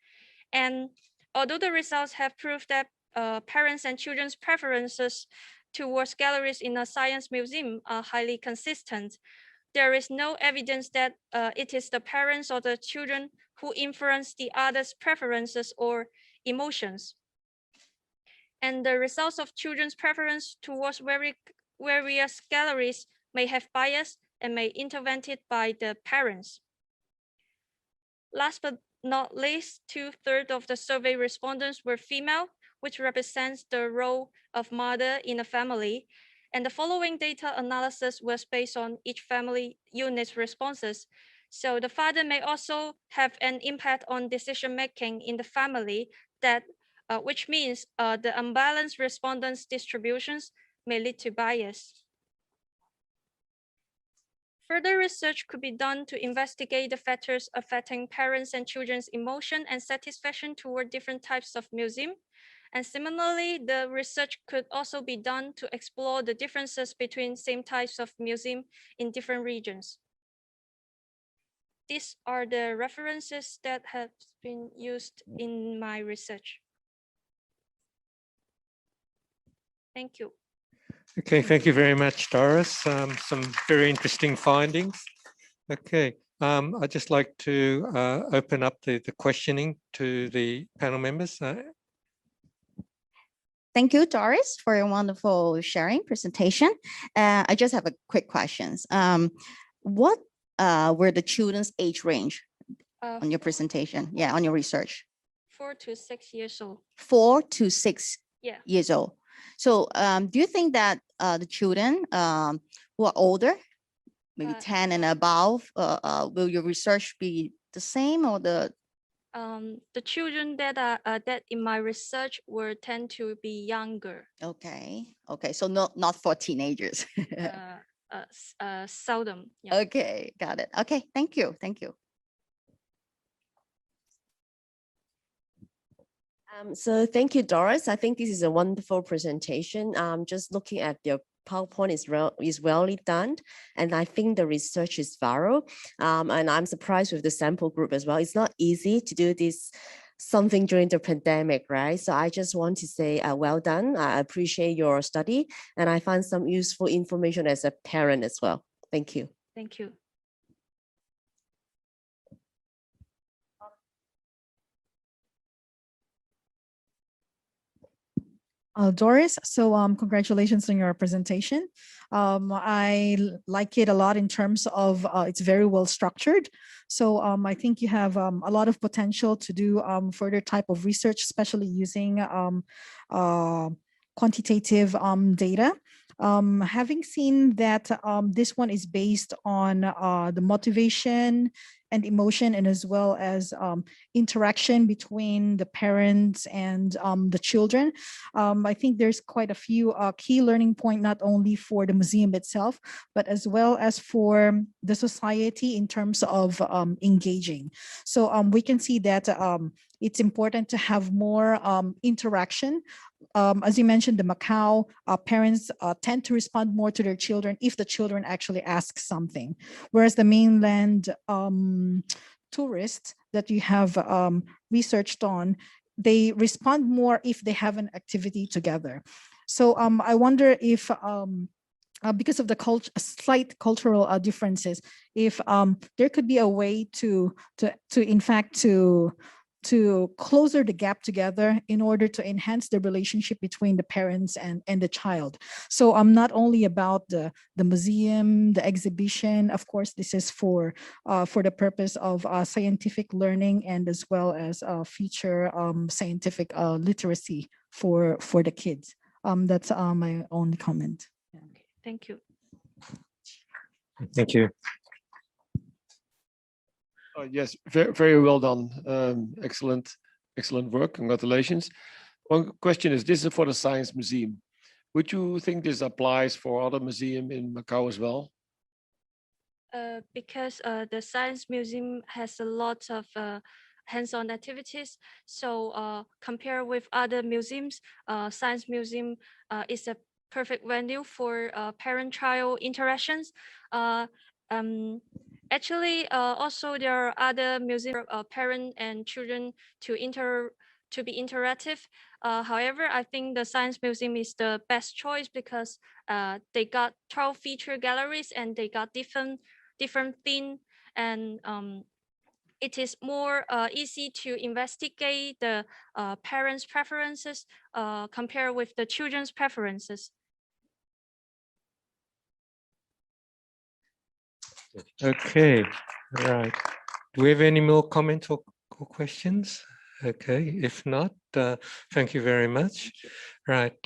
And although the results have proved that parents and children's preferences towards galleries in a science museum are highly consistent, there is no evidence that it is the parents or the children who influence the others' preferences or emotions. And the results of children's preference towards various galleries may have bias and may intervened by the parents. Last but not least, 2/3 of the survey respondents were female, which represents the role of mother in a family. And the following data analysis was based on each family unit's responses. So the father may also have an impact on decision-making in the family, which means the unbalanced respondents' distributions may lead to bias. Further research could be done to investigate the factors affecting parents and children's emotion and satisfaction toward different types of museum. And similarly, the research could also be done to explore the differences between same types of museum in different regions. These are the references that have been used in my research. Thank you. Okay, thank you very much, Doris. Some very interesting findings. Okay, I'd just like to open up the questioning to the panel members. Thank you, Doris, for your wonderful sharing presentation. I just have a quick questions. What were the children's age range on your presentation? Yeah, on your research. 4 to 6 years old. 4 to 6 Yeah. years old. So do you think that the children who are older, maybe 10 and above, will your research be the same or the children that are that in my research will tend to be younger. Okay, so not for teenagers. Seldom. Yeah. Okay, got it. Okay, thank you. So thank you, Doris. I think this is a wonderful presentation. Just looking at your PowerPoint is well done, and I think the research is thorough. And I'm surprised with the sample group as well. It's not easy to do this something during the pandemic, right? So I just want to say well done. I appreciate your study, and I find some useful information as a parent as well. Thank you. Thank you. Doris, so congratulations on your presentation. I like it a lot in terms of it's very well structured. So I think you have a lot of potential to do further type of research, especially using quantitative data. Having seen that this one is based on the motivation and emotion, and as well as interaction between the parents and the children. I think there's quite a few key learning points, not only for the museum itself, but as well as for the society in terms of engaging. So we can see that it's important to have more interaction. As you mentioned, the Macau parents tend to respond more to their children if the children actually ask something, whereas the mainland tourists that you have researched on, they respond more if they have an activity together. So I wonder if because of the slight cultural differences, if there could be a way to closer the gap together in order to enhance the relationship between the parents and the child. So not only about the museum, the exhibition, of course, this is for the purpose of scientific learning and as well as future scientific literacy for the kids. That's my only comment. Okay, thank you. Thank you. Yes, very, very well done. Excellent, excellent work. Congratulations. One question is, this is for the Science Museum. Would you think this applies for other museums in Macau as well? Because the Science Museum has a lot of hands-on activities. So compared with other museums, Science Museum is a perfect venue for parent-child interactions. Actually, also there are other museums for parents and children to be interactive. However, I think the Science Museum is the best choice because they got 12 feature galleries and they got different themes, and it is more easy to investigate the parents' preferences compared with the children's preferences. Okay, all right. Do we have any more comments or questions? Okay, if not, thank you very much. Right,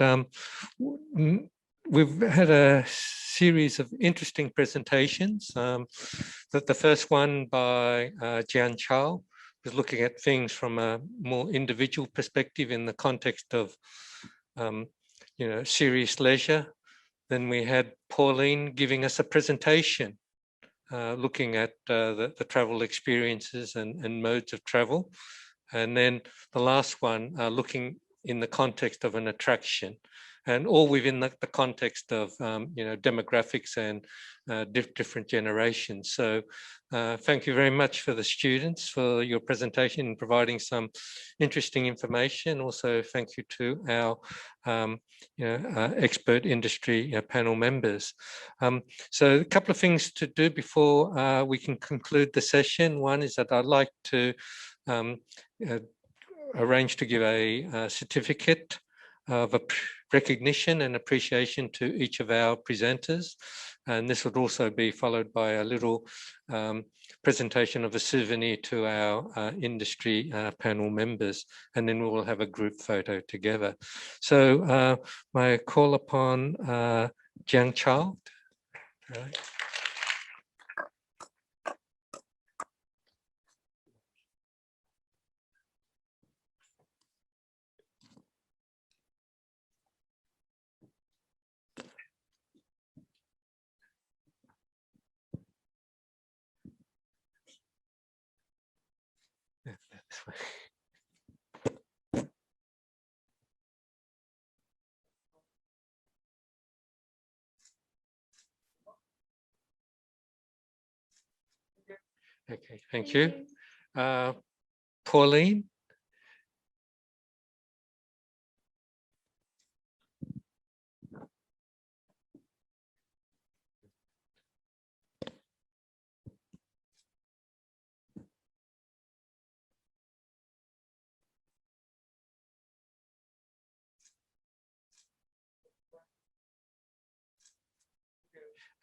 we've had a series of interesting presentations. The first one by JIANCHAO was looking at things from a more individual perspective in the context of, serious leisure. Then we had Pauline giving us a presentation looking at the travel experiences and modes of travel. And then the last one, looking in the context of an attraction, and all within the context of demographics and different generations. So thank you very much for the students for your presentation and providing some interesting information. Also, thank you to our expert industry panel members. So a couple of things to do before we can conclude the session. One is that I'd like to arrange to give a certificate of recognition and appreciation to each of our presenters. And this would also be followed by a little presentation of a souvenir to our industry panel members. And then we will have a group photo together. So I call upon JIANCHAO. Right. Okay, thank you. Pauline.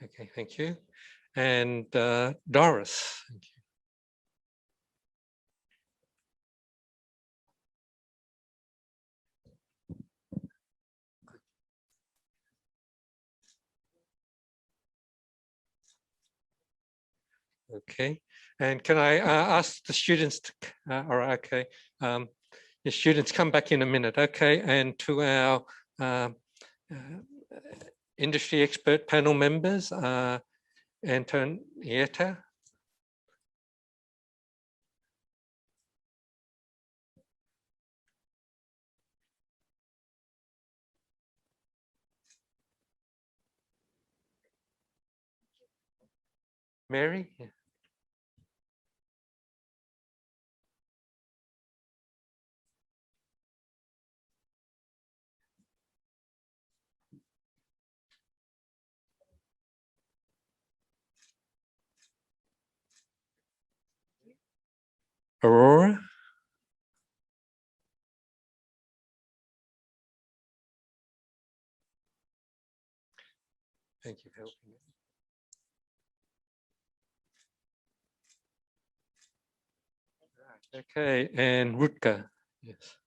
Okay, thank you. And Doris. Thank you. Okay, and can I ask the students to, all right, okay, the students come back in a minute, okay, and to our industry expert panel members, Antonieta. Mary? Yeah. Aurora? Thank you for helping me. Okay, and Rutger, yes.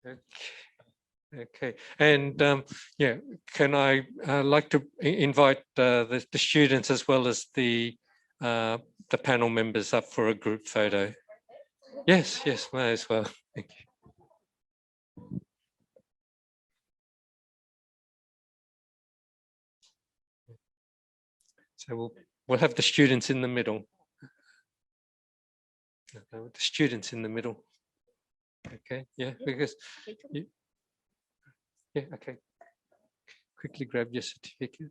Okay, and yeah, can I like to invite the students as well as the panel members up for a group photo? Yes, yes, may as well. Thank you. So we'll have the students in the middle. The students in the middle. Okay, yeah, because yeah, okay. Quickly grab your certificate.